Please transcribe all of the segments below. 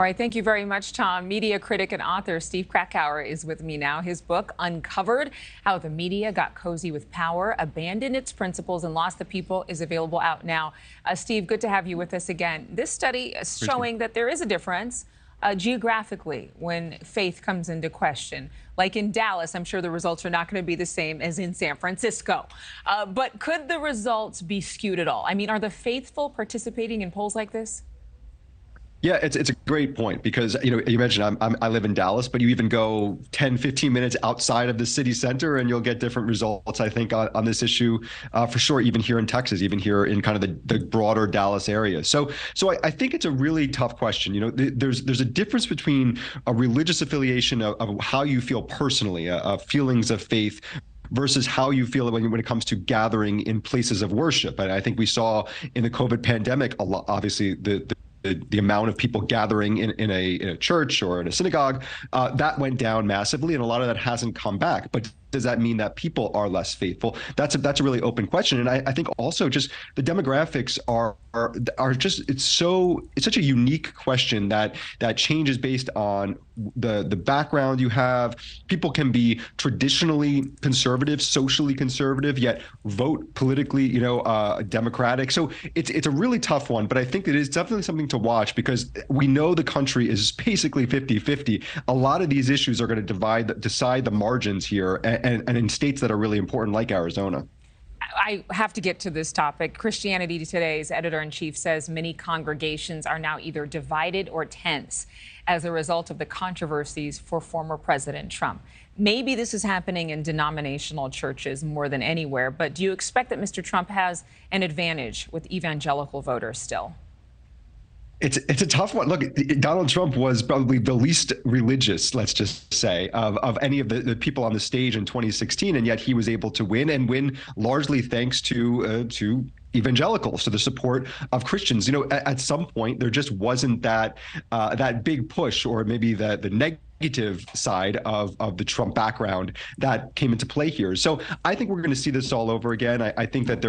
All right, thank you very much, Tom. Media critic and author Steve Krakauer is with me now. His book, Uncovered: How the Media Got Cozy with Power, Abandoned Its Principles, and Lost the People, is available out now. Steve, good to have you with us again. This study is showing that there is a difference geographically when faith comes into question. Like in Dallas, I'm sure the results are not going to be the same as in San Francisco. But could the results be skewed at all? I mean, are the faithful participating in polls like this? Yeah, it's a great point because, you mentioned I live in Dallas, but you even go 10, 15 minutes outside of the city center and you'll get different results, I think, on this issue, for sure, even here in Texas, even here in kind of the broader Dallas area. So I think it's a really tough question. There's a difference between a religious affiliation of how you feel personally, feelings of faith, versus how you feel when it comes to gathering in places of worship. And I think we saw in the COVID pandemic, a lot, obviously, the amount of people gathering in a church or in a synagogue, that went down massively, and a lot of that hasn't come back. But does that mean that people are less faithful? That's a really open question. And I think also just the demographics are just, it's such a unique question that changes based on the background you have. People can be traditionally conservative, socially conservative, yet vote politically, democratic. So it's a really tough one, but I think it is definitely something to watch because we know the country is basically 50-50. A lot of these issues are going to decide the margins here, and in states that are really important, like Arizona. I have to get to this topic. Christianity Today's editor-in-chief says many congregations are now either divided or tense as a result of the controversies for former President Trump. Maybe this is happening in denominational churches more than anywhere, but do you expect that Mr. Trump has an advantage with evangelical voters still? It's a tough one. Look, Donald Trump was probably the least religious, let's just say, of any of the people on the stage in 2016, and yet he was able to win largely thanks to evangelicals, to the support of Christians. At some point there just wasn't that big push, or maybe the negative side of the Trump background that came into play here. So I think we're going to see this all over again. I think that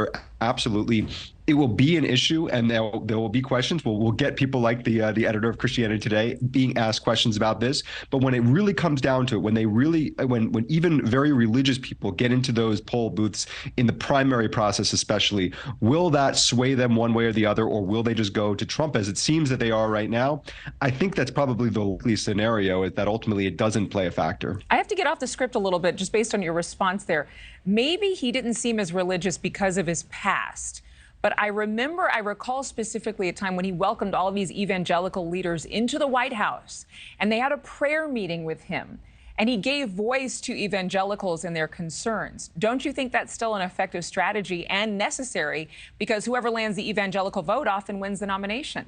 it will be an issue, and there will be questions. We'll get people like the editor of Christianity Today being asked questions about this. But when it really comes down to it, when even very religious people get into those poll booths in the primary process, especially, will that sway them one way or the other, or will they just go to Trump as it seems that they are right now? I think that's probably the likely scenario, is that ultimately it doesn't play a factor. I have to get off the script a little bit just based on your response there. Maybe he didn't seem as religious because of his past. But I recall specifically a time when he welcomed all of these evangelical leaders into the White House, and they had a prayer meeting with him, and he gave voice to evangelicals and their concerns. Don't you think that's still an effective strategy and necessary, because whoever lands the evangelical vote often wins the nomination?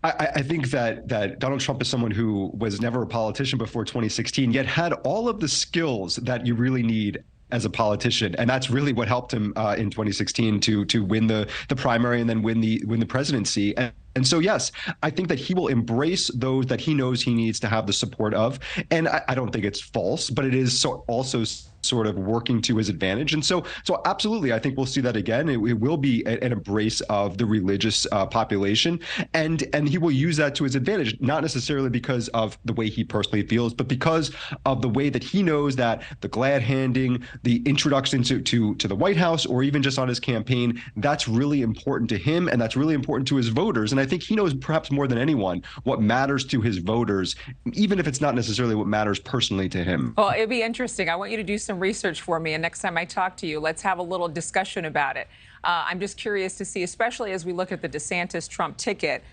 I think that Donald Trump is someone who was never a politician before 2016, yet had all of the skills that you really need as a politician, and that's really what helped him in 2016 to win the primary and then win the presidency. And so, yes, I think that he will embrace those that he knows he needs to have the support of. And I don't think it's false, but it is also sort of working to his advantage. And so absolutely, I think we'll see that again. It will be an embrace of the religious population, and he will use that to his advantage, not necessarily because of the way he personally feels, but because of the way that he knows that the glad handing, the introduction to the White House, or even just on his campaign, that's really important to him, and that's really important to his voters. And I think he knows perhaps more than anyone what matters to his voters, even if it's not necessarily what matters personally to him. Well, it'd be interesting. I want you to do some research for me, and next time I talk to you, let's have a little discussion about it. I'm just curious to see, especially as we look at the DeSantis-Trump ticket,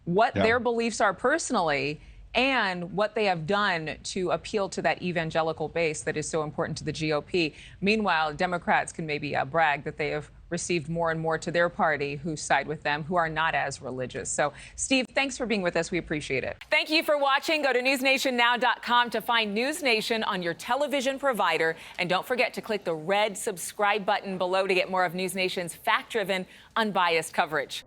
what their beliefs are personally and what they have done to appeal to that evangelical base that is so important to the GOP. Meanwhile, Democrats can maybe brag that they have received more and more to their party who side with them, who are not as religious. So, Steve, thanks for being with us. We appreciate it. Thank you for watching. Go to newsnationnow.com to find NewsNation on your television provider. And don't forget to click the red subscribe button below to get more of NewsNation's fact-driven, unbiased coverage.